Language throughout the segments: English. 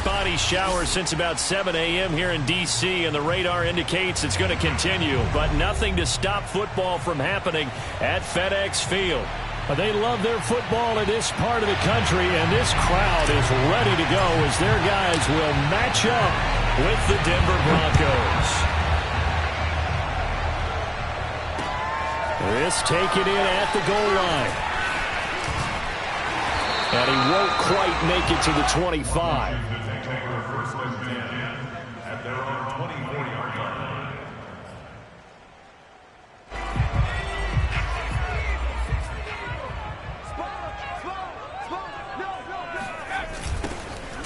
spotty shower since about 7 a.m. here in D.C., and the radar indicates it's going to continue, but nothing to stop football from happening at FedEx Field. They love their football in this part of the country, and this crowd is ready to go as their guys will match up with the Denver Broncos. This taken in at the goal line. And he won't quite make it to the 25.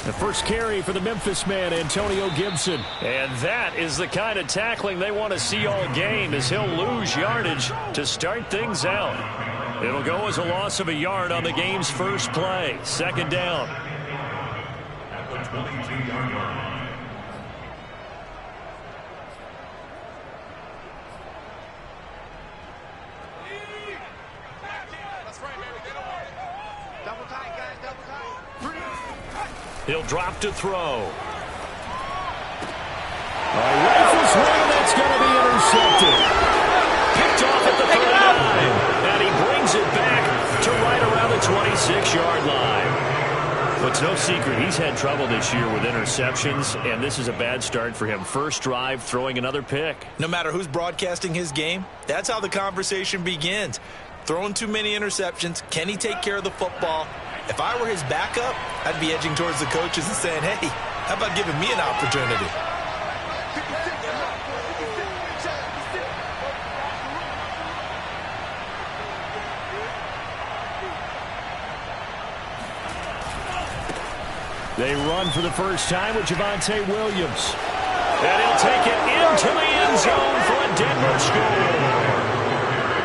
The first carry for the Memphis man, Antonio Gibson. And that is the kind of tackling they want to see all game, as he'll lose yardage to start things out. It'll go as a loss of a yard on the game's first play. Second down. At the 22-yard line. That's right, baby. They don't want it. Double tight, guys. Double tight. He'll drop to throw. Rifles one, that's going to be intercepted. Picked off at the 39. And he brings it back to right around the 26-yard line. But it's no secret, he's had trouble this year with interceptions, and this is a bad start for him. First drive, throwing another pick. No matter who's broadcasting his game, that's how the conversation begins. Throwing too many interceptions, can he take care of the football? If I were his backup, I'd be edging towards the coaches and saying, hey, how about giving me an opportunity? They run for the first time with Javonte Williams. And he'll take it into the end zone for a Denver score.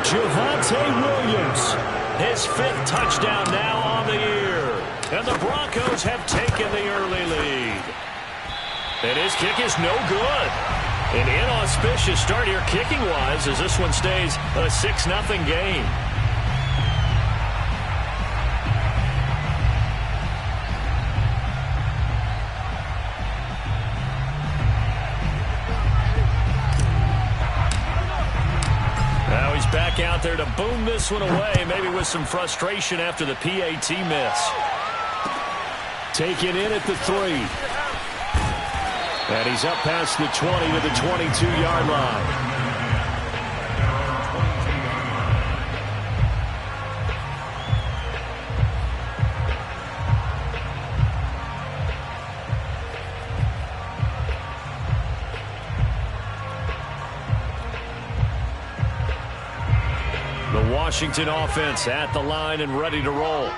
Javonte Williams. His fifth touchdown now on the year. And the Broncos have taken the early lead. And his kick is no good. An inauspicious start here kicking-wise as this one stays a 6-0 game. Now he's back out there to boom this one away, maybe with some frustration after the PAT miss. Taken in at the 3. And he's up past the 20 to the 22-yard line. The Washington offense at the line and ready to roll.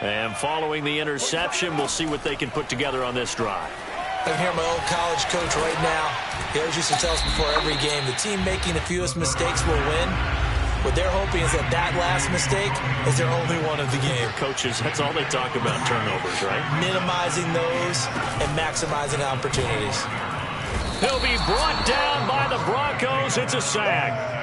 And following the interception, we'll see what they can put together on this drive. I can hear my old college coach right now. He always used to tell us before every game, the team making the fewest mistakes will win. What they're hoping is that that last mistake is their only one of the game. Coaches, that's all they talk about, turnovers, right? Minimizing those and maximizing opportunities. He'll be brought down by the Broncos. It's a sack.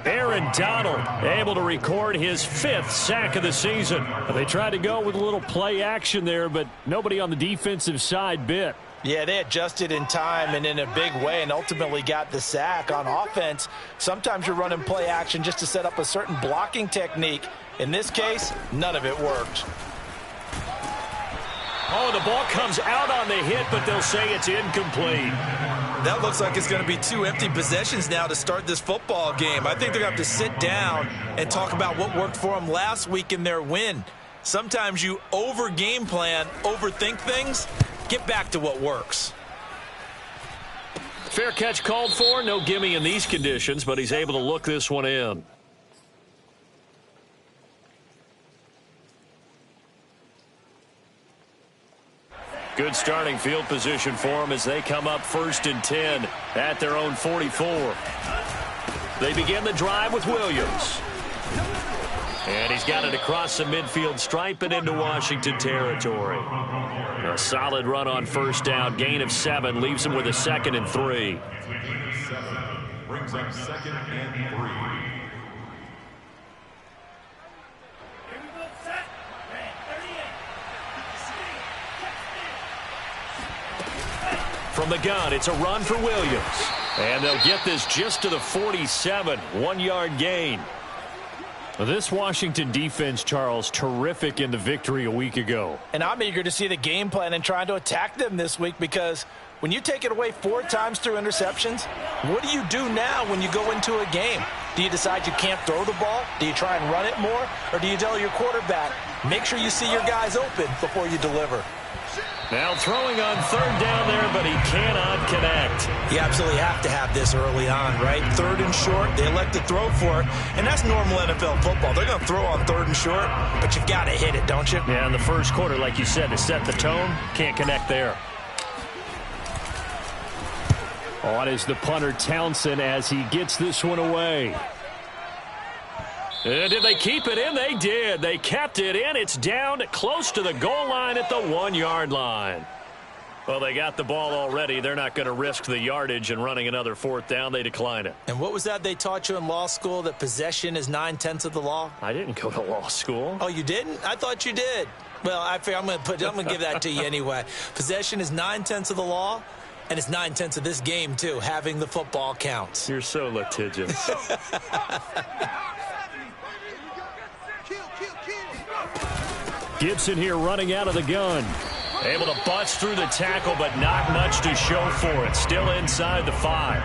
Aaron Donald able to record his 5th sack of the season. They tried to go with a little play action there, but nobody on the defensive side bit. Yeah, they adjusted in time and in a big way and ultimately got the sack. On offense, sometimes you're running play action just to set up a certain blocking technique. In this case, none of it worked. Oh, the ball comes out on the hit, but they'll say it's incomplete. That looks like it's going to be 2 empty possessions now to start this football game. I think they're going to have to sit down and talk about what worked for them last week in their win. Sometimes you over-game plan, overthink things. Get back to what works. Fair catch called for. No gimme in these conditions, but he's able to look this one in. Good starting field position for them as they come up 1st and 10 at their own 44. They begin the drive with Williams. And he's got it across the midfield stripe and into Washington territory. A solid run on 1st down. Gain of 7 leaves him with a 2nd and 3. Brings up 2nd and 3. From the gun, it's a run for Williams. And they'll get this just to the 47, 1-yard gain. This Washington defense, Charles, terrific in the victory a week ago. And I'm eager to see the game plan and trying to attack them this week, because when you take it away 4 times through interceptions, what do you do now when you go into a game? Do you decide you can't throw the ball? Do you try and run it more? Or do you tell your quarterback, make sure you see your guys open before you deliver? Now throwing on 3rd down there, but he cannot connect. You absolutely have to have this early on, right? 3rd and short, they elect to throw for it, and that's normal NFL football. They're going to throw on 3rd and short, but you've got to hit it, don't you? Yeah, in the first quarter, like you said, to set the tone, can't connect there. On is the punter, Townsend, as he gets this one away. Did they keep it in? They did. They kept it in. It's down close to the goal line at the 1-yard line. Well, they got the ball already. They're not going to risk the yardage and running another 4th down. They decline it. And what was that they taught you in law school, that possession is 9/10 of the law? I didn't go to law school. Oh, you didn't? I thought you did. Well, I'm going to give that to you anyway. Possession is 9/10 of the law, and it's 9/10 of this game, too. Having the football counts. You're so litigious. Gibson here running out of the gun. Able to bust through the tackle, but not much to show for it. Still inside the 5.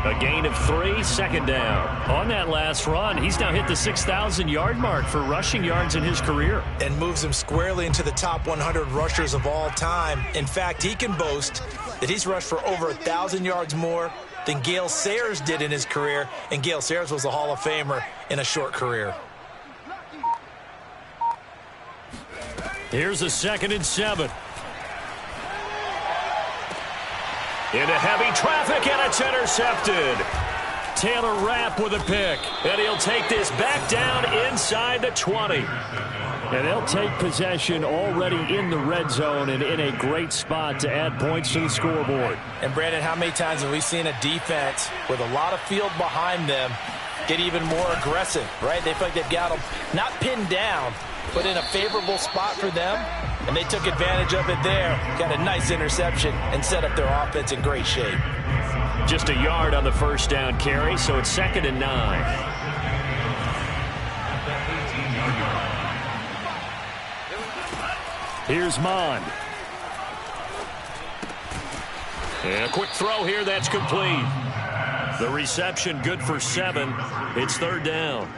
A gain of 3, 2nd down. On that last run, he's now hit the 6,000-yard mark for rushing yards in his career. And moves him squarely into the top 100 rushers of all time. In fact, he can boast that he's rushed for over 1,000 yards more than Gale Sayers did in his career. And Gale Sayers was a Hall of Famer in a short career. Here's a 2nd and 7. Into heavy traffic, and it's intercepted. Taylor Rapp with a pick. And he'll take this back down inside the 20. And they'll take possession already in the red zone and in a great spot to add points to the scoreboard. And, Brandon, how many times have we seen a defense with a lot of field behind them get even more aggressive, right? They feel like they've got them not pinned down, but in a favorable spot for them, and they took advantage of it there. Got a nice interception and set up their offense in great shape. Just a yard on the 1st down carry, so it's 2nd and 9. Here's Mond. And a quick throw here, that's complete. The reception good for 7. It's 3rd down.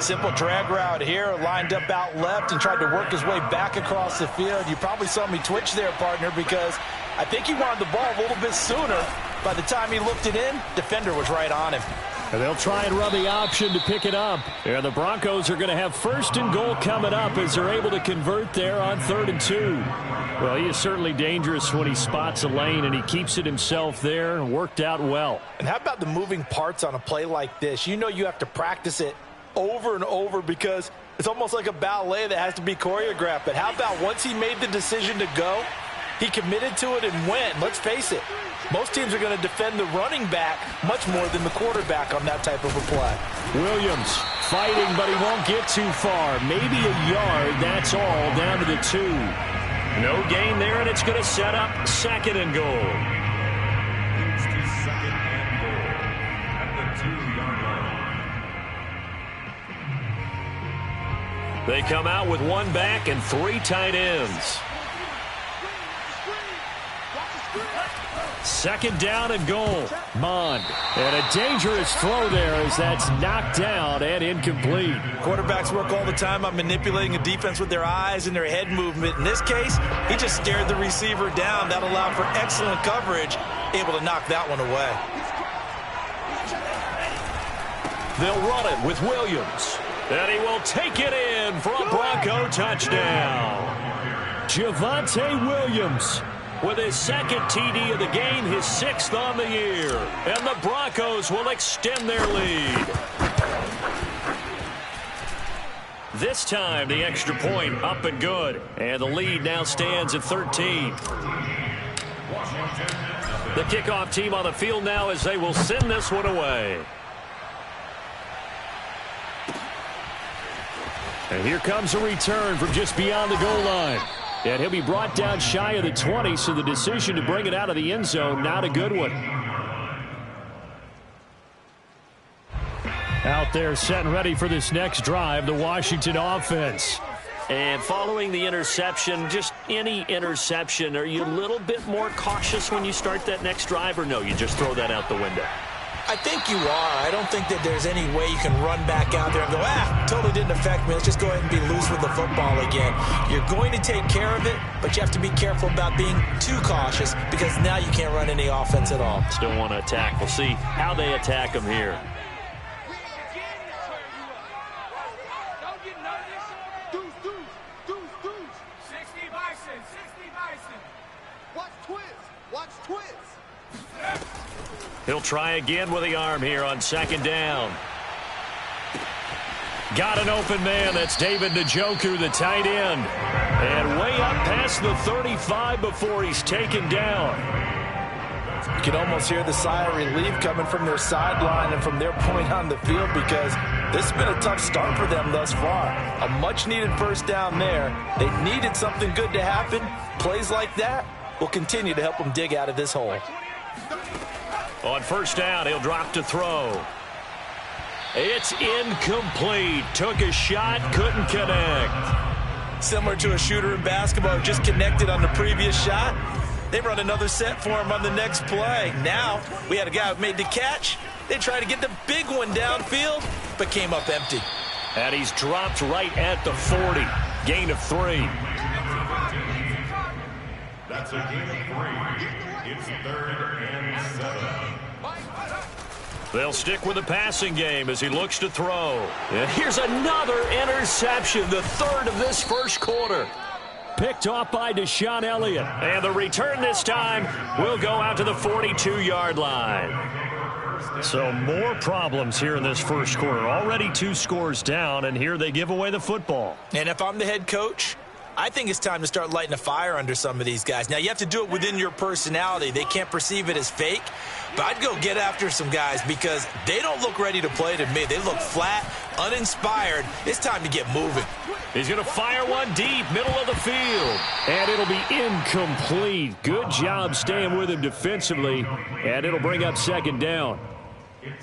Simple drag route here, lined up out left and tried to work his way back across the field. You probably saw me twitch there, partner, because I think he wanted the ball a little bit sooner. By the time he looked it in, defender was right on him. And they'll try and run the option to pick it up. Yeah, the Broncos are going to have 1st and goal coming up as they're able to convert there on 3rd and 2. Well, he is certainly dangerous when he spots a lane, and he keeps it himself there and worked out well. And how about the moving parts on a play like this? You know you have to practice it over and over because it's almost like a ballet that has to be choreographed. But how about once he made the decision to go, he committed to it and went. Let's face it, most teams are going to defend the running back much more than the quarterback on that type of a play. Williams fighting, but he won't get too far. Maybe a yard, that's all, down to the 2. No gain there, and it's going to set up 2nd and goal. Moves to 2nd and goal at the 2-yard line. They come out with 1 back and 3 tight ends. 2nd down and goal. Mond. And a dangerous throw there as that's knocked down and incomplete. Quarterbacks work all the time on manipulating a defense with their eyes and their head movement. In this case, he just stared the receiver down. That allowed for excellent coverage, able to knock that one away. They'll run it with Williams. And he will take it in for a Bronco touchdown. Javonte Williams with his 2nd TD of the game, his 6th on the year. And the Broncos will extend their lead. This time, the extra point up and good. And the lead now stands at 13. The kickoff team on the field now as they will send this one away. And here comes a return from just beyond the goal line. And he'll be brought down shy of the 20, so the decision to bring it out of the end zone, not a good one. Out there set and ready for this next drive, the Washington offense. And following the interception, just any interception, are you a little bit more cautious when you start that next drive, or no, you just throw that out the window? I think you are. I don't think that there's any way you can run back out there and go, totally didn't affect me. Let's just go ahead and be loose with the football again. You're going to take care of it, but you have to be careful about being too cautious because now you can't run any offense at all. Still want to attack. We'll see how they attack them here. He'll try again with the arm here on second down. Got an open man. That's David Njoku, the tight end. And way up past the 35 before he's taken down. You can almost hear the sigh of relief coming from their sideline and from their point on the field because this has been a tough start for them thus far. A much-needed first down there. They needed something good to happen. Plays like that will continue to help them dig out of this hole. On first down, he'll drop to throw. It's incomplete. Took a shot, couldn't connect. Similar to a shooter in basketball who just connected on the previous shot. They run another set for him on the next play. Now, we had a guy who made the catch. They tried to get the big one downfield, but came up empty. And he's dropped right at the 40. Gain of 3. That's a gain of 3. It's 3rd and 7. They'll stick with the passing game as he looks to throw. And here's another interception, the third of this first quarter. Picked off by Deshaun Elliott. And the return this time will go out to the 42-yard line. So more problems here in this first quarter. Already 2 scores down, and here they give away the football. And if I'm the head coach, I think it's time to start lighting a fire under some of these guys. Now, you have to do it within your personality. They can't perceive it as fake. But I'd go get after some guys because they don't look ready to play to me. They look flat, uninspired. It's time to get moving. He's going to fire one deep, middle of the field. And it'll be incomplete. Good job staying with him defensively. And it'll bring up second down.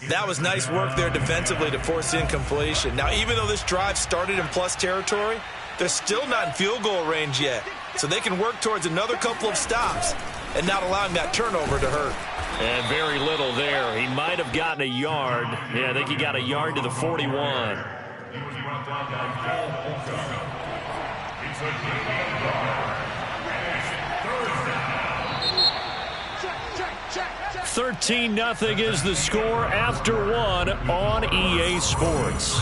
That was nice work there defensively to force incompletion. Now, even though this drive started in plus territory, they're still not in field goal range yet. So they can work towards another couple of stops and not allowing that turnover to hurt. And very little there. He might have gotten a yard. Yeah, I think he got a yard to the 41. He was brought down by Paul Holcomb. It's a gain of 3rd down. 13-0 is the score after 1 on EA Sports.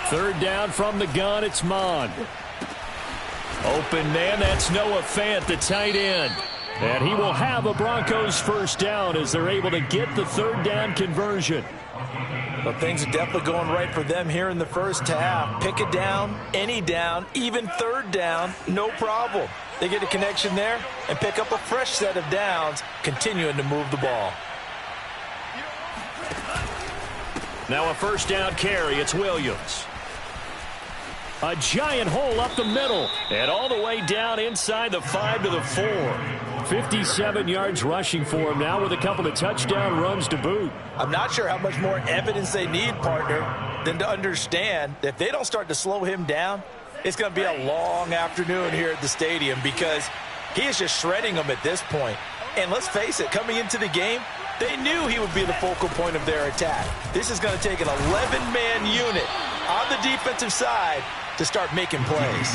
Third down from the gun, it's Mond. Open man, that's Noah Fant, the tight end. And he will have a Broncos first down as they're able to get the third down conversion. Well, things are definitely going right for them here in the first half. Pick it down, any down, even third down, no problem. They get a connection there and pick up a fresh set of downs, continuing to move the ball. Now a first down carry, it's Williams. A giant hole up the middle. And all the way down inside the 5 to the 4. 57 yards rushing for him now with a couple of touchdown runs to boot. I'm not sure how much more evidence they need, partner, than to understand that if they don't start to slow him down, it's going to be a long afternoon here at the stadium because he is just shredding them at this point. And let's face it, coming into the game, they knew he would be the focal point of their attack. This is going to take an 11-man unit on the defensive side to start making plays.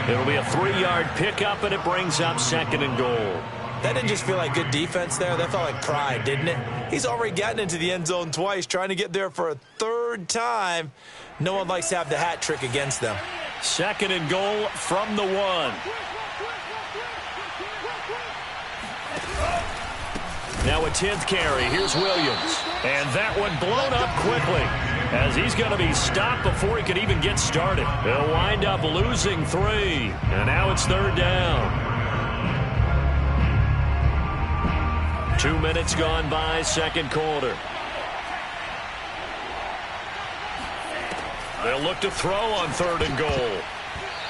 It'll be a 3-yard pickup, and it brings up second and goal. That didn't just feel like good defense there. That felt like pride, didn't it? He's already gotten into the end zone twice, trying to get there for a third time. No one likes to have the hat trick against them. Second and goal from the 1. Now a 10th carry. Here's Williams. And that one blown up quickly as he's going to be stopped before he could even get started. They'll wind up losing 3. And now it's third down. 2 minutes gone by, second quarter. They'll look to throw on 3rd and goal.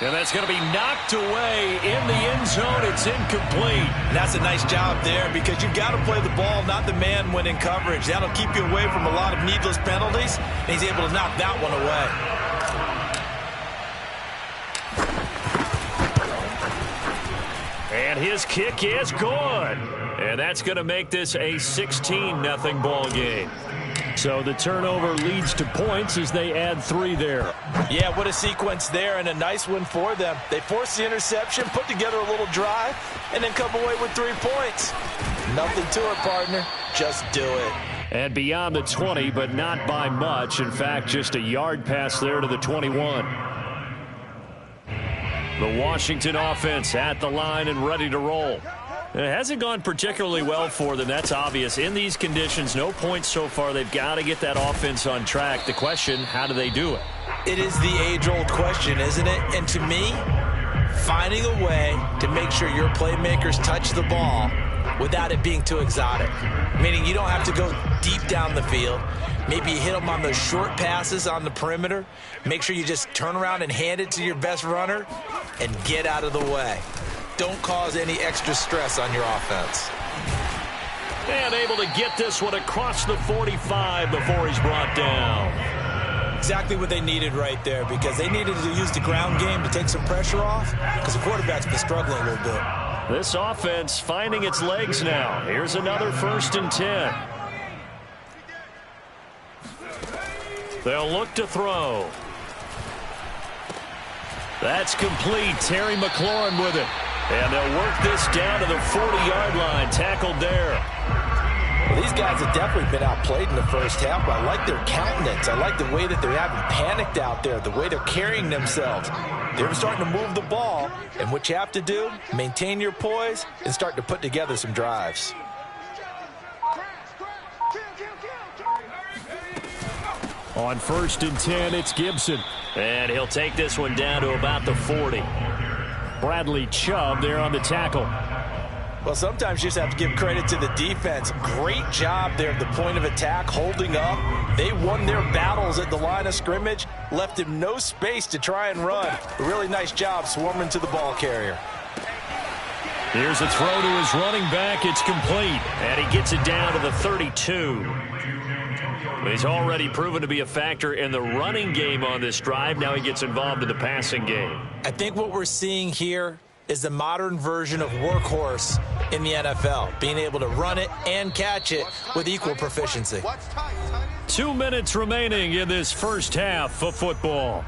And that's going to be knocked away in the end zone. It's incomplete. And that's a nice job there because you've got to play the ball, not the man when in coverage. That'll keep you away from a lot of needless penalties, and he's able to knock that one away. And his kick is good. And that's going to make this a 16-0 ball game. So the turnover leads to points as they add 3 there. Yeah, what a sequence there, and a nice one for them. They force the interception, put together a little drive, and then come away with 3 points. Nothing to it, partner. Just do it. And beyond the 20, but not by much. In fact, just a yard pass there to the 21. The Washington offense at the line and ready to roll. It hasn't gone particularly well for them. That's obvious. In these conditions, no points so far. They've got to get that offense on track. The question, how do they do it? It is the age-old question, isn't it? And to me, finding a way to make sure your playmakers touch the ball without it being too exotic. Meaning you don't have to go deep down the field. Maybe you hit them on those short passes on the perimeter. Make sure you just turn around and hand it to your best runner and get out of the way. Don't cause any extra stress on your offense. And able to get this one across the 45 before he's brought down. Exactly what they needed right there because they needed to use the ground game to take some pressure off because the quarterback's been struggling a little bit. This offense finding its legs now. Here's another 1st and 10. They'll look to throw. That's complete. Terry McLaurin with it. And they'll work this down to the 40-yard line. Tackled there. Well, these guys have definitely been outplayed in the first half, but I like their countenance. I like the way that they haven't panicked out there, the way they're carrying themselves. They're starting to move the ball, and what you have to do, maintain your poise and start to put together some drives. On 1st and 10, it's Gibson. And he'll take this one down to about the 40. Bradley Chubb there on the tackle. Well, sometimes you just have to give credit to the defense. Great job there at the point of attack, holding up. They won their battles at the line of scrimmage, left him no space to try and run. A really nice job swarming to the ball carrier. Here's a throw to his running back. It's complete. And he gets it down to the 32. He's already proven to be a factor in the running game on this drive. Now he gets involved in the passing game. I think what we're seeing here is the modern version of workhorse in the NFL, being able to run it and catch it with equal proficiency. 2 minutes remaining in this first half of football.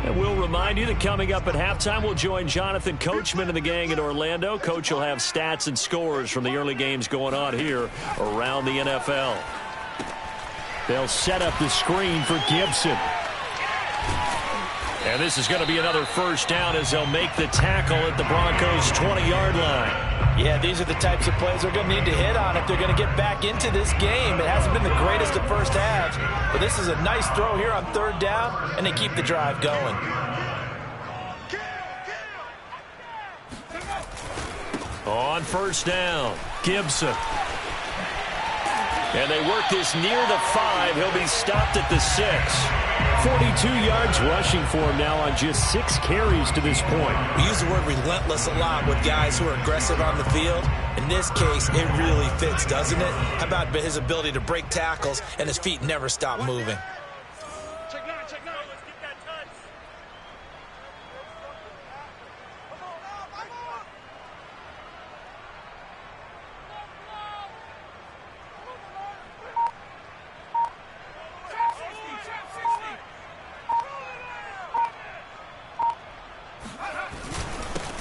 And we'll remind you that coming up at halftime, we'll join Jonathan Coachman and the gang in Orlando. Coach will have stats and scores from the early games going on here around the NFL. They'll set up the screen for Gibson. And this is going to be another 1st down as they'll make the tackle at the Broncos' 20-yard line. Yeah, these are the types of plays they're going to need to hit on if they're going to get back into this game. It hasn't been the greatest of first halves, but this is a nice throw here on 3rd down, and they keep the drive going. On 1st down, Gibson. And they work this near the 5. He'll be stopped at the 6. 42 yards rushing for him now on just 6 carries to this point. We use the word relentless a lot with guys who are aggressive on the field. In this case, it really fits, doesn't it? How about his ability to break tackles and his feet never stop moving? Check 9, let's get that touch.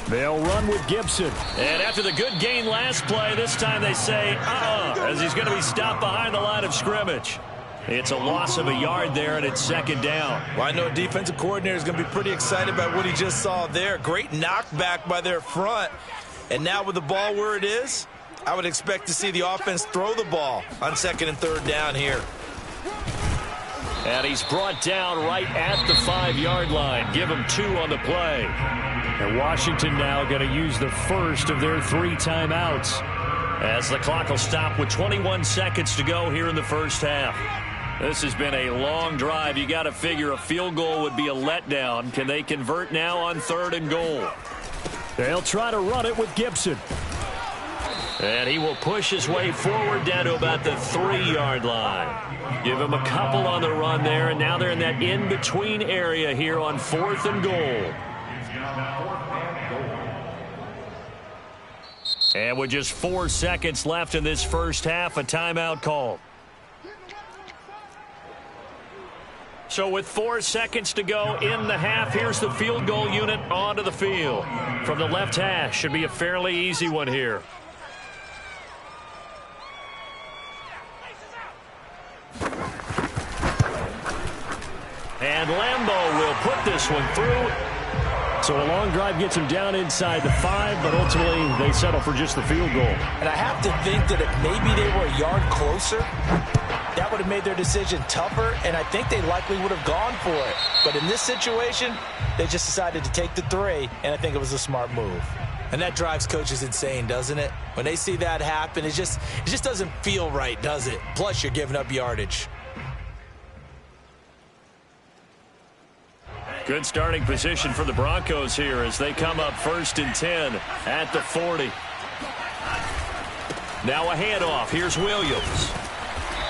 They'll run with Gibson. And after the good gain last play, this time they say, as he's going to be stopped behind the line of scrimmage. It's a loss of a yard there, and it's 2nd down. Well, I know a defensive coordinator is going to be pretty excited about what he just saw there. Great knockback by their front. And now with the ball where it is, I would expect to see the offense throw the ball on 2nd and 3rd down here. And he's brought down right at the 5-yard line. Give him 2 on the play. And Washington now going to use the first of their 3 timeouts. As the clock will stop with 21 seconds to go here in the first half. This has been a long drive. You got to figure a field goal would be a letdown. Can they convert now on 3rd and goal? They'll try to run it with Gibson. And he will push his way forward down to about the 3-yard line. Give him a couple on the run there, and now they're in that in-between area here on 4th and goal. And with just 4 seconds left in this first half, a timeout call. So with 4 seconds to go in the half, here's the field goal unit onto the field. From the left hash, should be a fairly easy one here. And Lambeau will put this one through. So a long drive gets him down inside the 5, but ultimately they settle for just the field goal. And I have to think that if maybe they were a yard closer, that would have made their decision tougher, and I think they likely would have gone for it. But in this situation, they just decided to take the 3, and I think it was a smart move. And that drives coaches insane, doesn't it? When they see that happen, it just doesn't feel right, does it? Plus, you're giving up yardage. Good starting position for the Broncos here as they come up 1st and 10 at the 40. Now a handoff. Here's Williams.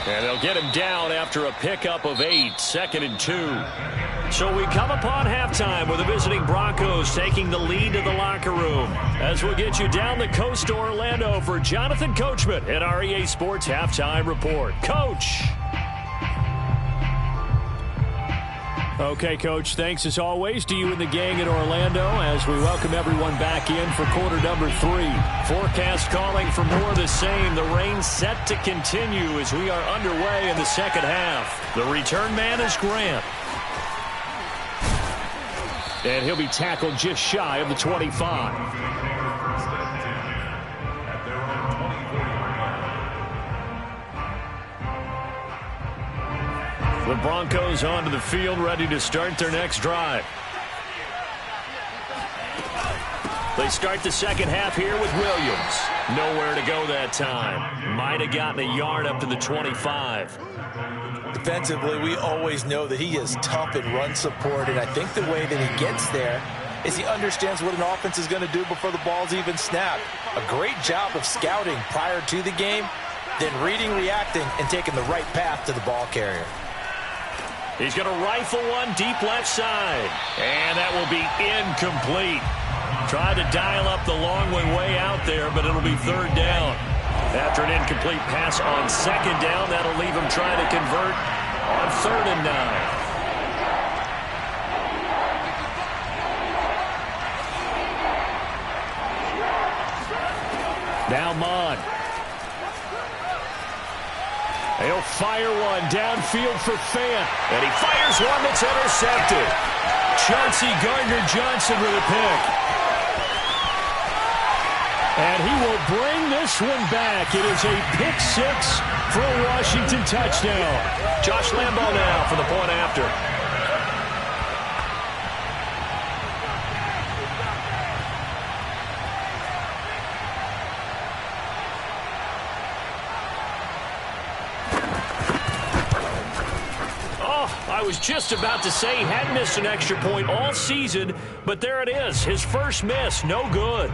And they'll get him down after a pickup of 8, 2nd and 2. So we come upon halftime with the visiting Broncos taking the lead to the locker room. As we'll get you down the coast to Orlando for Jonathan Coachman at our EA Sports Halftime Report. Coach. Okay, Coach, thanks as always to you and the gang in Orlando as we welcome everyone back in for quarter number 3. Forecast calling for more of the same. The rain set to continue as we are underway in the second half. The return man is Grant. And he'll be tackled just shy of the 25. The Broncos onto the field, ready to start their next drive. They start the second half here with Williams. Nowhere to go that time. Might have gotten a yard up to the 25. Defensively, we always know that he is tough in run support, and I think the way that he gets there is he understands what an offense is going to do before the ball's even snapped. A great job of scouting prior to the game, then reading, reacting, and taking the right path to the ball carrier. He's going to rifle one deep left side. And that will be incomplete. Tried to dial up the long way out there, but it'll be 3rd down. After an incomplete pass on 2nd down, that'll leave him trying to convert on 3rd and 9. Now Mond. He'll fire one downfield for Fant. And he fires one that's intercepted. Chauncey Gardner-Johnson with a pick. And he will bring this one back. It is a pick 6 for a Washington touchdown. Josh Lambeau now for the point after. I was just about to say he hadn't missed an extra point all season, but there it is. His first miss, no good.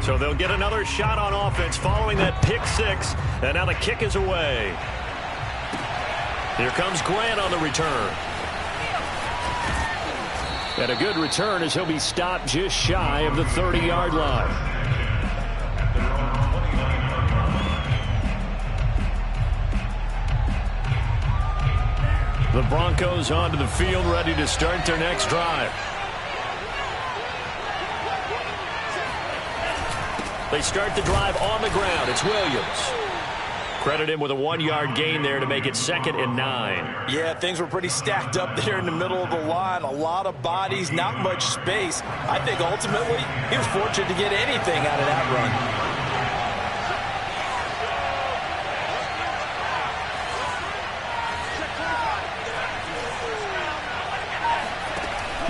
So they'll get another shot on offense following that pick 6, and now the kick is away. Here comes Grant on the return. And a good return as he'll be stopped just shy of the 30-yard line. The Broncos onto the field, ready to start their next drive. They start the drive on the ground. It's Williams. Credit him with a 1-yard gain there to make it 2nd and 9. Yeah, things were pretty stacked up there in the middle of the line. A lot of bodies, not much space. I think ultimately he was fortunate to get anything out of that run.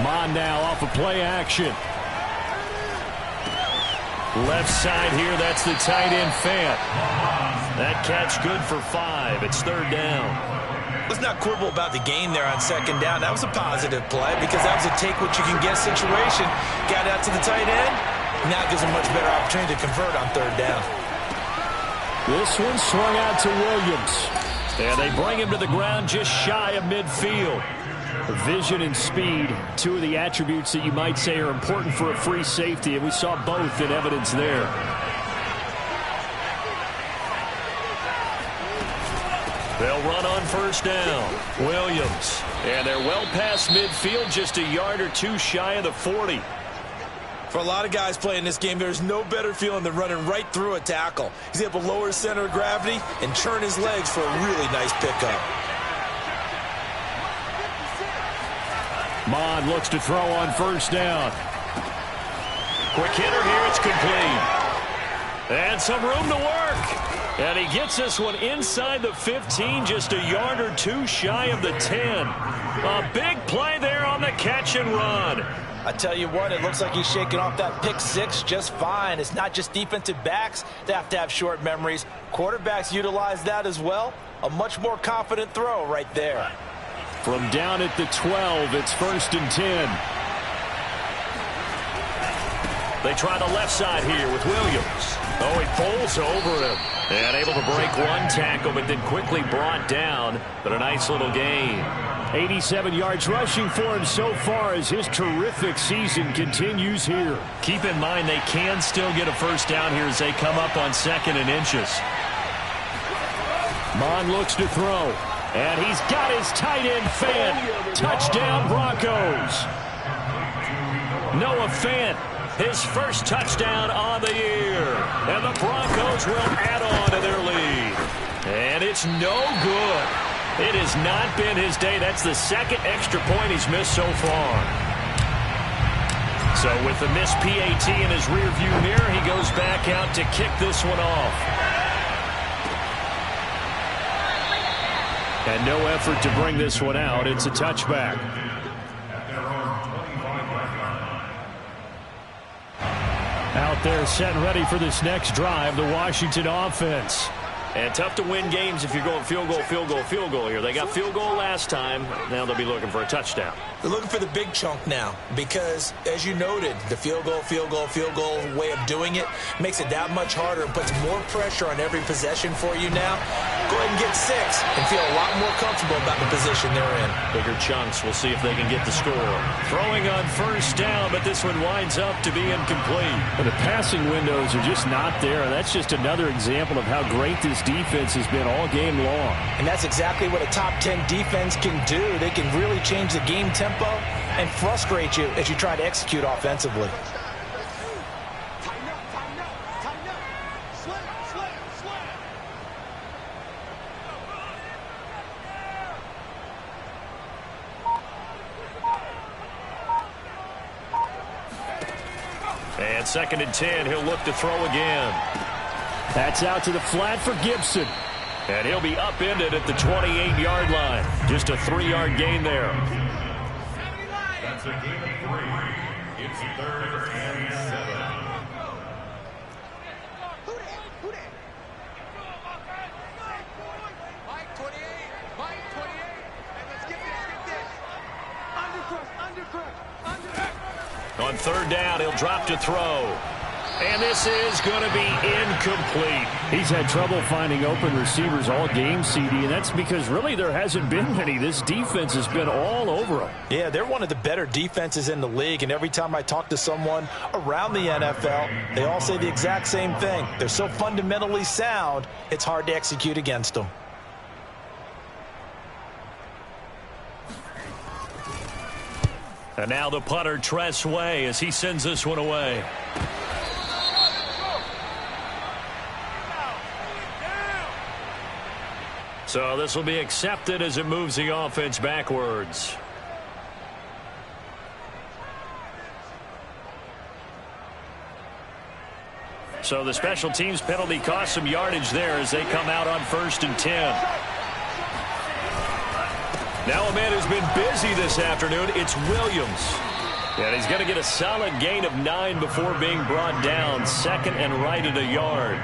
Mon now off of play action. Left side here, that's the tight end Fant. That catch good for 5. It's 3rd down. Let's not quibble about the gain there on 2nd down. That was a positive play because that was a take-what-you-can-get situation. Got out to the tight end. Now gives him a much better opportunity to convert on 3rd down. This one swung out to Williams. And they bring him to the ground just shy of midfield. Vision and speed, 2 of the attributes that you might say are important for a free safety, and we saw both in evidence there. They'll run on 1st down. Williams. And they're well past midfield, just a yard or 2 shy of the 40. For a lot of guys playing this game, there's no better feeling than running right through a tackle. He's able to lower his center of gravity and turn his legs for a really nice pickup. Mon looks to throw on 1st down. Quick hitter here, it's complete. And some room to work. And he gets this one inside the 15, just a yard or 2 shy of the 10. A big play there on the catch and run. I tell you what, it looks like he's shaking off that pick 6 just fine. It's not just defensive backs that have short memories. Quarterbacks utilize that as well. A much more confident throw right there. From down at the 12, it's 1st and 10. They try the left side here with Williams. Oh, he pulls over him. And able to break one tackle, but then quickly brought down. But a nice little gain. 87 yards rushing for him so far as his terrific season continues here. Keep in mind they can still get a 1st down here as they come up on 2nd and inches. Mon looks to throw. And he's got his tight end Fant. Touchdown Broncos. Noah Fant, his 1st touchdown on the year. And the Broncos will add on to their lead. And it's no good. It has not been his day. That's the 2nd extra point he's missed so far. So with the missed PAT in his rearview mirror, he goes back out to kick this one off. And no effort to bring this one out. It's a touchback. Out there set and ready for this next drive, the Washington offense. And tough to win games if you're going field goal, field goal, field goal here. They got field goal last time. Now they'll be looking for a touchdown. They're looking for the big chunk now because, as you noted, the field goal way of doing it makes it that much harder and puts more pressure on every possession for you now. Go ahead and get 6 and feel a lot more comfortable about the position they're in. Bigger chunks. We'll see if they can get the score. Throwing on 1st down, but this one winds up to be incomplete. But the passing windows are just not there. That's just another example of how great this defense has been all game long. And that's exactly what a top 10 defense can do. They can really change the game tempo and frustrate you as you try to execute offensively. And 2nd and 10, he'll look to throw again. That's out to the flat for Gibson. And he'll be upended at the 28-yard line. Just a 3-yard gain there. That's a gain of 3. It's 3rd and 7. Mike 28. Mike 28. And let's get this. Undercrush. On 3rd down, he'll drop to throw. And this is going to be incomplete. He's had trouble finding open receivers all game, CD, and that's because really there hasn't been many. This defense has been all over him. Yeah, they're one of the better defenses in the league, and every time I talk to someone around the NFL, they all say the exact same thing. They're so fundamentally sound, it's hard to execute against them. And now the punter, Tress Way, as he sends this one away. So this will be accepted as it moves the offense backwards. So the special teams penalty cost some yardage there as they come out on 1st and 10. Now a man who's been busy this afternoon, it's Williams. And he's going to get a solid gain of 9 before being brought down. Second and right at a yard.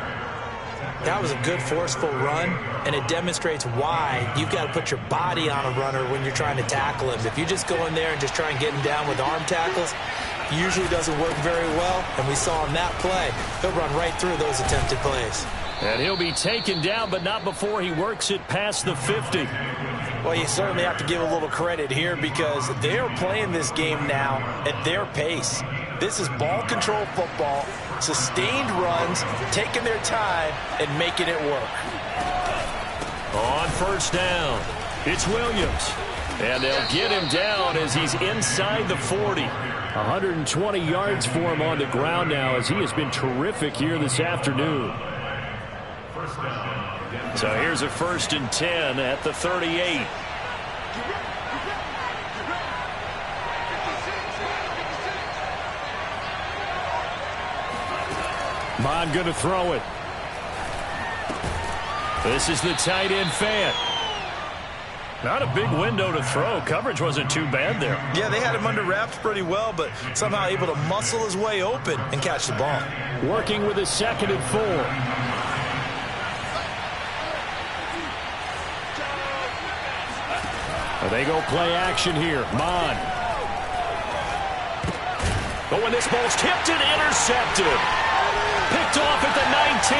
That was a good forceful run, and it demonstrates why you've got to put your body on a runner when you're trying to tackle him. If you just go in there and just try and get him down with arm tackles, usually doesn't work very well, and we saw in that play, he'll run right through those attempted plays. And he'll be taken down, but not before he works it past the 50. Well, you certainly have to give a little credit here because they're playing this game now at their pace. This is ball control football, sustained runs, taking their time and making it work. On first down, it's Williams. And they'll get him down as he's inside the 40. 120 yards for him on the ground now as he has been terrific here this afternoon. So here's a 1st and 10 at the 38. Bond going to throw it. This is the tight end Fant. Not a big window to throw. Coverage wasn't too bad there. Yeah, they had him under wraps pretty well, but somehow able to muscle his way open and catch the ball. Working with a 2nd and 4. They go play action here. Bond. But when this ball's tipped and intercepted. Picked off at the 19.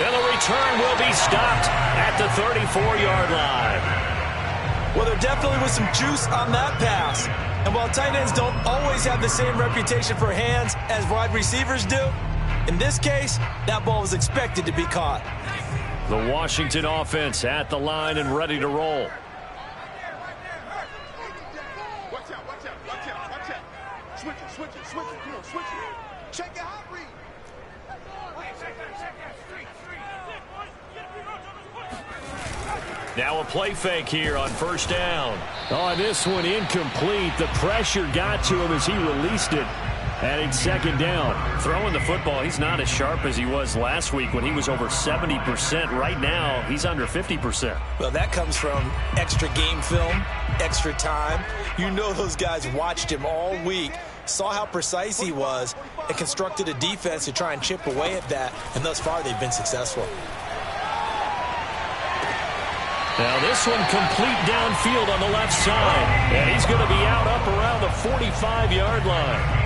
And the return will be stopped at the 34-yard line. Well, there definitely was some juice on that pass. And while tight ends don't always have the same reputation for hands as wide receivers do, in this case, that ball was expected to be caught. The Washington offense at the line and ready to roll. Switch it. Come on, switch it. Check it out, read. Now a play fake here on first down. Oh, this one incomplete. The pressure got to him as he released it. Adding 2nd down. Throwing the football, he's not as sharp as he was last week when he was over 70%. Right now, he's under 50%. Well, that comes from extra game film, extra time. You know those guys watched him all week, saw how precise he was, and constructed a defense to try and chip away at that, and thus far they've been successful. Now this one complete downfield on the left side, and he's going to be out up around the 45-yard line.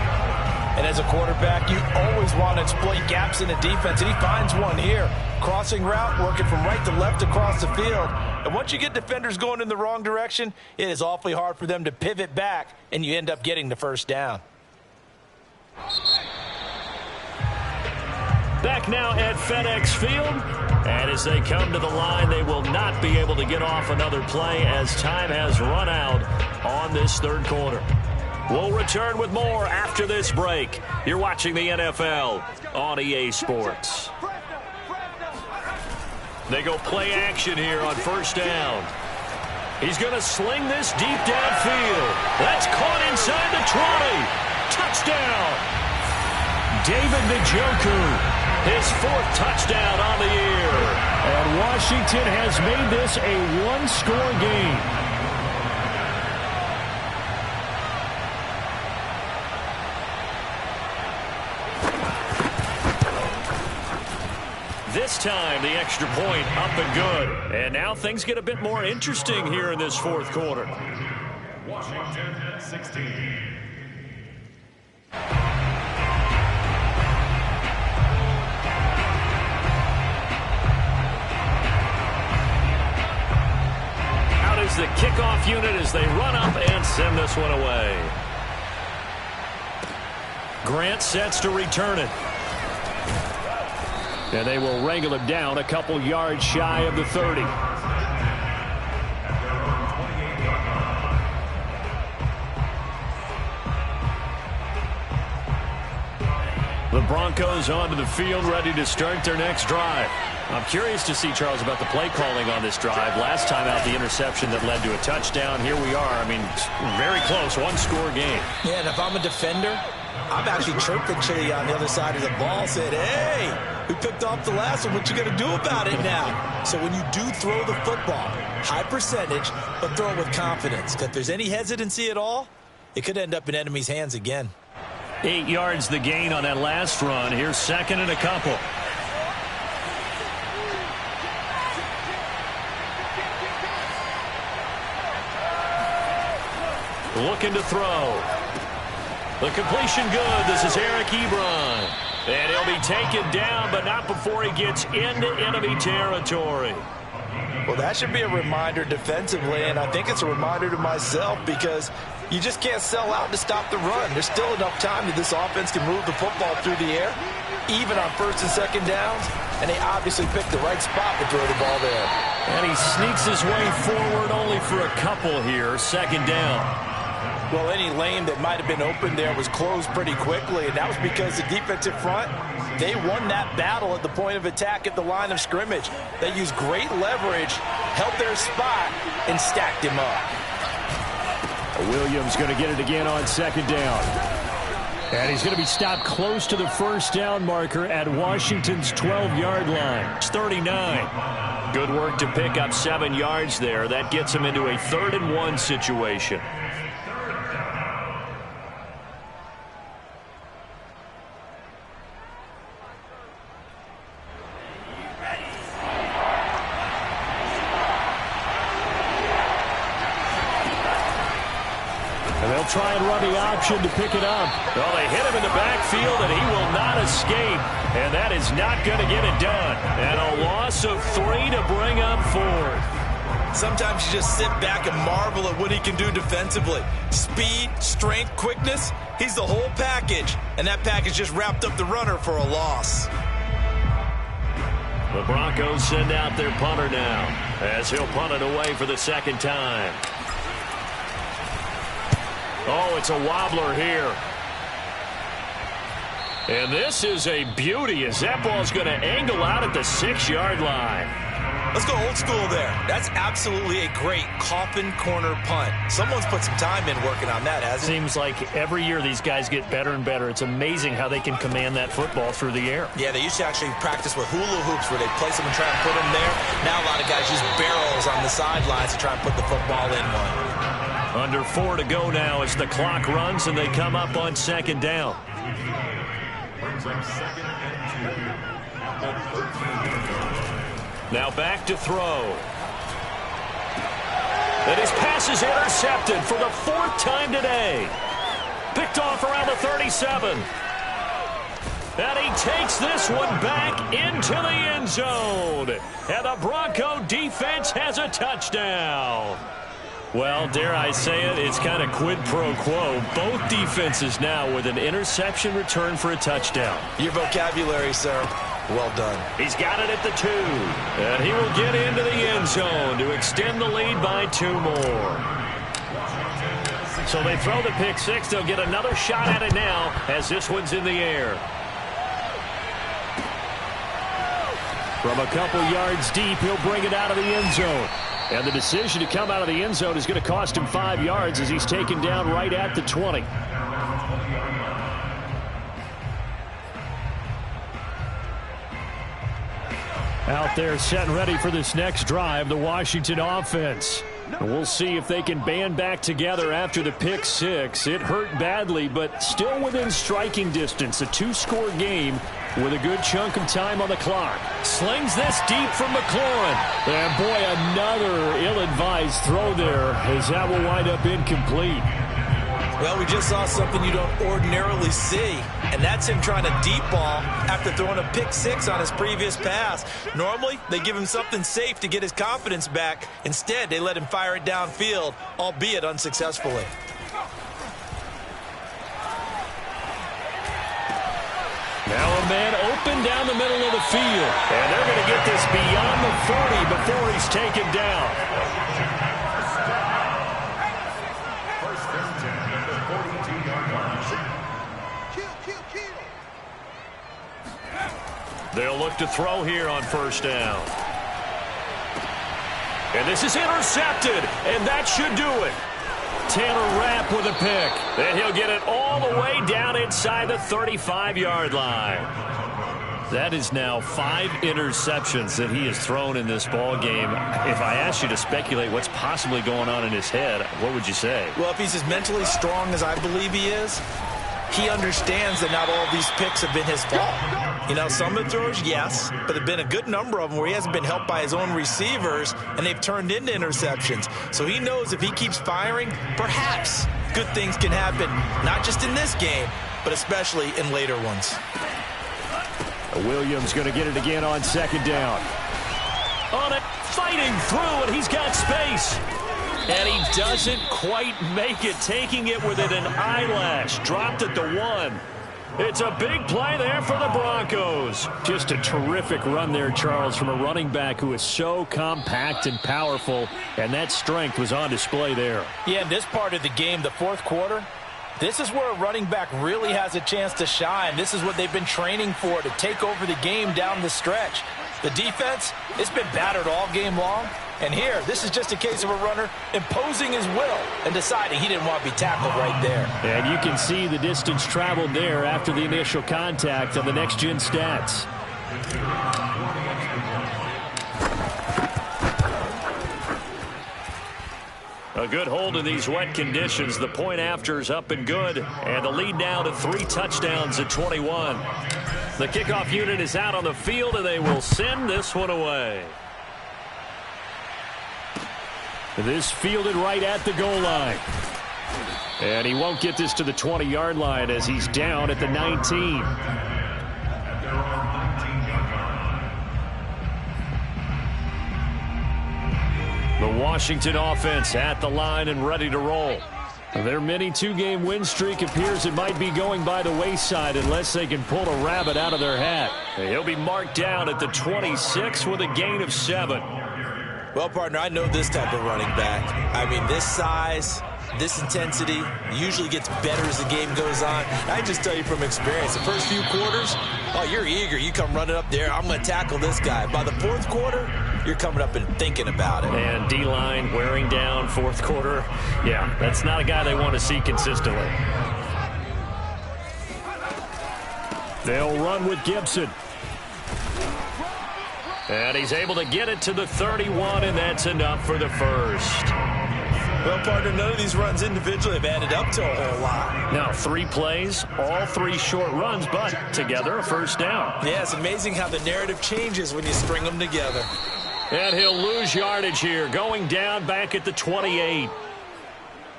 And as a quarterback, you always want to exploit gaps in the defense, and he finds one here. Crossing route, working from right to left across the field. And once you get defenders going in the wrong direction, it is awfully hard for them to pivot back, and you end up getting the first down. Back now at FedEx Field. And as they come to the line, they will not be able to get off another play as time has run out on this 3rd quarter. We'll return with more after this break. You're watching the NFL on EA Sports. They go play action here on first down. He's going to sling this deep downfield. That's caught inside the 20. Touchdown. David Njoku. His 4th touchdown on the year. And Washington has made this a one-score game. This time, the extra point up and good. And now things get a bit more interesting here in this 4th quarter. Washington at 16. Out is the kickoff unit as they run up and send this one away. Grant sets to return it. And they will wrangle him down a couple yards shy of the 30. The Broncos onto the field, ready to start their next drive. I'm curious to see, Charles, about the play calling on this drive. Last time out, the interception that led to a touchdown. Here we are. I mean, very close, one-score game. Yeah, and if I'm a defender, I'm actually chirping Chili on the other side of the ball, said, hey, we picked off the last one. What you going to do about it now? So when you do throw the football, high percentage, but throw it with confidence. Because if there's any hesitancy at all, it could end up in enemy's hands again. 8 yards the gain on that last run. Here's second and a couple. Looking to throw. The completion good. This is Eric Ebron. And he'll be taken down, but not before he gets into enemy territory. Well, that should be a reminder defensively, and I think it's a reminder to myself because you just can't sell out to stop the run. There's still enough time that this offense can move the football through the air, even on first and second downs, and they obviously picked the right spot to throw the ball there. And he sneaks his way forward only for a couple here, second down. Well, any lane that might have been open there was closed pretty quickly, and that was because the defensive front, they won that battle at the point of attack at the line of scrimmage. They used great leverage, held their spot, and stacked him up. Williams going to get it again on second down. And he's going to be stopped close to the first down marker at Washington's 12-yard line. It's 39. Good work to pick up 7 yards there. That gets him into a 3rd and 1 situation. Try and run the option to pick it up. Well, they hit him in the backfield, and he will not escape. And that is not going to get it done. And a loss of 3 to bring up 4. Sometimes you just sit back and marvel at what he can do defensively. Speed, strength, quickness, he's the whole package. And that package just wrapped up the runner for a loss. The Broncos send out their punter now as he'll punt it away for the second time. Oh, it's a wobbler here. And this is a beauty as that ball's going to angle out at the 6-yard line. Let's go old school there. That's absolutely a great coffin corner punt. Someone's put some time in working on that, hasn't it? Seems like every year these guys get better and better. It's amazing how they can command that football through the air. Yeah, they used to actually practice with hula hoops where they place them and try and put them there. Now a lot of guys use barrels on the sidelines to try and put the football in one. Under 4 to go now as the clock runs and they come up on second down. Now back to throw. And his pass is intercepted for the 4th time today. Picked off around the 37. And he takes this one back into the end zone. And the Bronco defense has a touchdown. Well, dare I say it, it's kind of quid pro quo. Both defenses now with an interception return for a touchdown. Your vocabulary, sir. Well done. He's got it at the 2. And he will get into the end zone to extend the lead by 2 more. So they throw the pick 6. They'll get another shot at it now as this one's in the air. From a couple yards deep, he'll bring it out of the end zone. And the decision to come out of the end zone is going to cost him 5 yards as he's taken down right at the 20. Out there set and ready for this next drive, the Washington offense. And we'll see if they can band back together after the pick 6. It hurt badly, but still within striking distance. A 2-score game with a good chunk of time on the clock. Slings this deep from McLaurin. And boy, another ill-advised throw there as that will wind up incomplete. Well, we just saw something you don't ordinarily see, and that's him trying to deep ball after throwing a pick 6 on his previous pass. Normally, they give him something safe to get his confidence back. Instead, they let him fire it downfield, albeit unsuccessfully. Now a man open down the middle of the field. And they're going to get this beyond the 40 before he's taken down. They'll look to throw here on first down. And this is intercepted, and that should do it. Taylor Rapp with a pick. And he'll get it all the way down inside the 35-yard line. That is now 5 interceptions that he has thrown in this ball game. If I asked you to speculate what's possibly going on in his head, what would you say? Well, if he's as mentally strong as I believe he is, he understands that not all these picks have been his fault. You know, some of the throws, yes, but there have been a good number of them where he hasn't been helped by his own receivers, and they've turned into interceptions. So he knows if he keeps firing, perhaps good things can happen, not just in this game, but especially in later ones. Williams going to get it again on second down. On it, fighting through, and he's got space. And he doesn't quite make it, taking it within an eyelash. Dropped at the 1. It's a big play there for the Broncos. Just a terrific run there, Charles, from a running back who is so compact and powerful, and that strength was on display there. Yeah, in this part of the game, the fourth quarter, this is where a running back really has a chance to shine. This is what they've been training for, to take over the game down the stretch. The defense, it's been battered all game long. And here, this is just a case of a runner imposing his will and deciding he didn't want to be tackled right there. And you can see the distance traveled there after the initial contact on the next-gen stats. A good hold in these wet conditions. The point after is up and good. And the lead now to 3 touchdowns at 21. The kickoff unit is out on the field, and they will send this one away. This fielded right at the goal line. And he won't get this to the 20-yard line as he's down at the 19. The Washington offense at the line and ready to roll. Their mini 2-game win streak appears it might be going by the wayside unless they can pull a rabbit out of their hat. He'll be marked down at the 26 with a gain of 7. Well, partner, I know this type of running back. I mean, this size, this intensity usually gets better as the game goes on. I just tell you from experience, the first few quarters, oh, you're eager. You come running up there, I'm going to tackle this guy. By the fourth quarter, you're coming up and thinking about it. And D-line wearing down fourth quarter. Yeah, that's not a guy they want to see consistently. They'll run with Gibson. And he's able to get it to the 31, and that's enough for the first. Well, partner, none of these runs individually have added up to a whole lot. Now, 3 plays, all 3 short runs, but together a first down. Yeah, it's amazing how the narrative changes when you string them together. And he'll lose yardage here, going down back at the 28.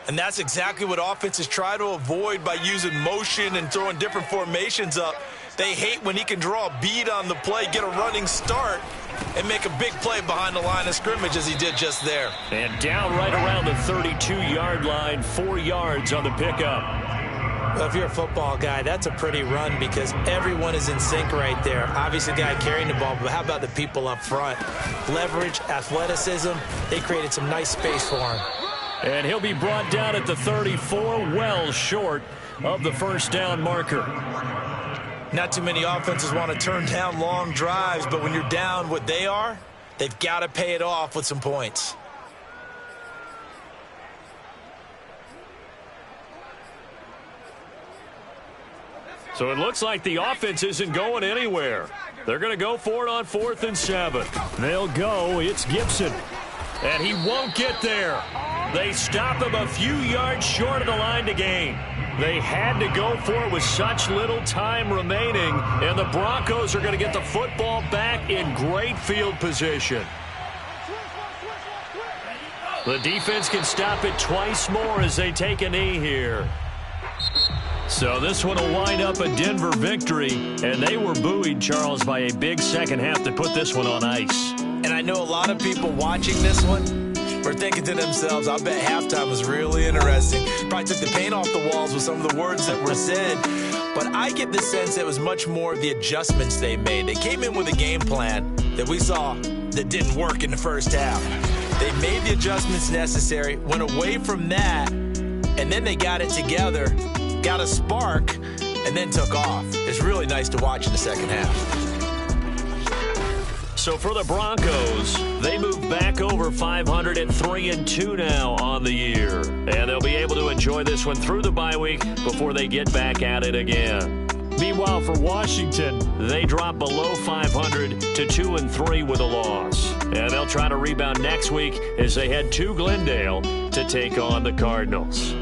And that's exactly what offenses try to avoid by using motion and throwing different formations up. They hate when he can draw a bead on the play, get a running start, and make a big play behind the line of scrimmage as he did just there. And down right around the 32-yard line, 4 yards on the pickup. Well, if you're a football guy, that's a pretty run because everyone is in sync right there. Obviously, the guy carrying the ball, but how about the people up front? Leverage, athleticism, they created some nice space for him. And he'll be brought down at the 34, well short of the first down marker. Not too many offenses want to turn down long drives, but when you're down what they are, they've got to pay it off with some points. So it looks like the offense isn't going anywhere. They're going to go for it on 4th and 7. They'll go. It's Gibson. And he won't get there. They stop him a few yards short of the line to gain. They had to go for it with such little time remaining, and the Broncos are going to get the football back in great field position. The defense can stop it twice more as they take a knee here. So this one will wind up a Denver victory, and they were buoyed, Charles, by a big second half that put this one on ice. And I know a lot of people watching this one were thinking to themselves, I bet halftime was really interesting. Probably took the paint off the walls with some of the words that were said. But I get the sense it was much more of the adjustments they made. They came in with a game plan that we saw that didn't work in the first half. They made the adjustments necessary, went away from that, and then they got it together, got a spark, and then took off. It's really nice to watch in the second half. So for the Broncos, they move back over 500 at 3-2 now on the year. And they'll be able to enjoy this one through the bye week before they get back at it again. Meanwhile, for Washington, they drop below 500 to 2-3 with a loss. And they'll try to rebound next week as they head to Glendale to take on the Cardinals.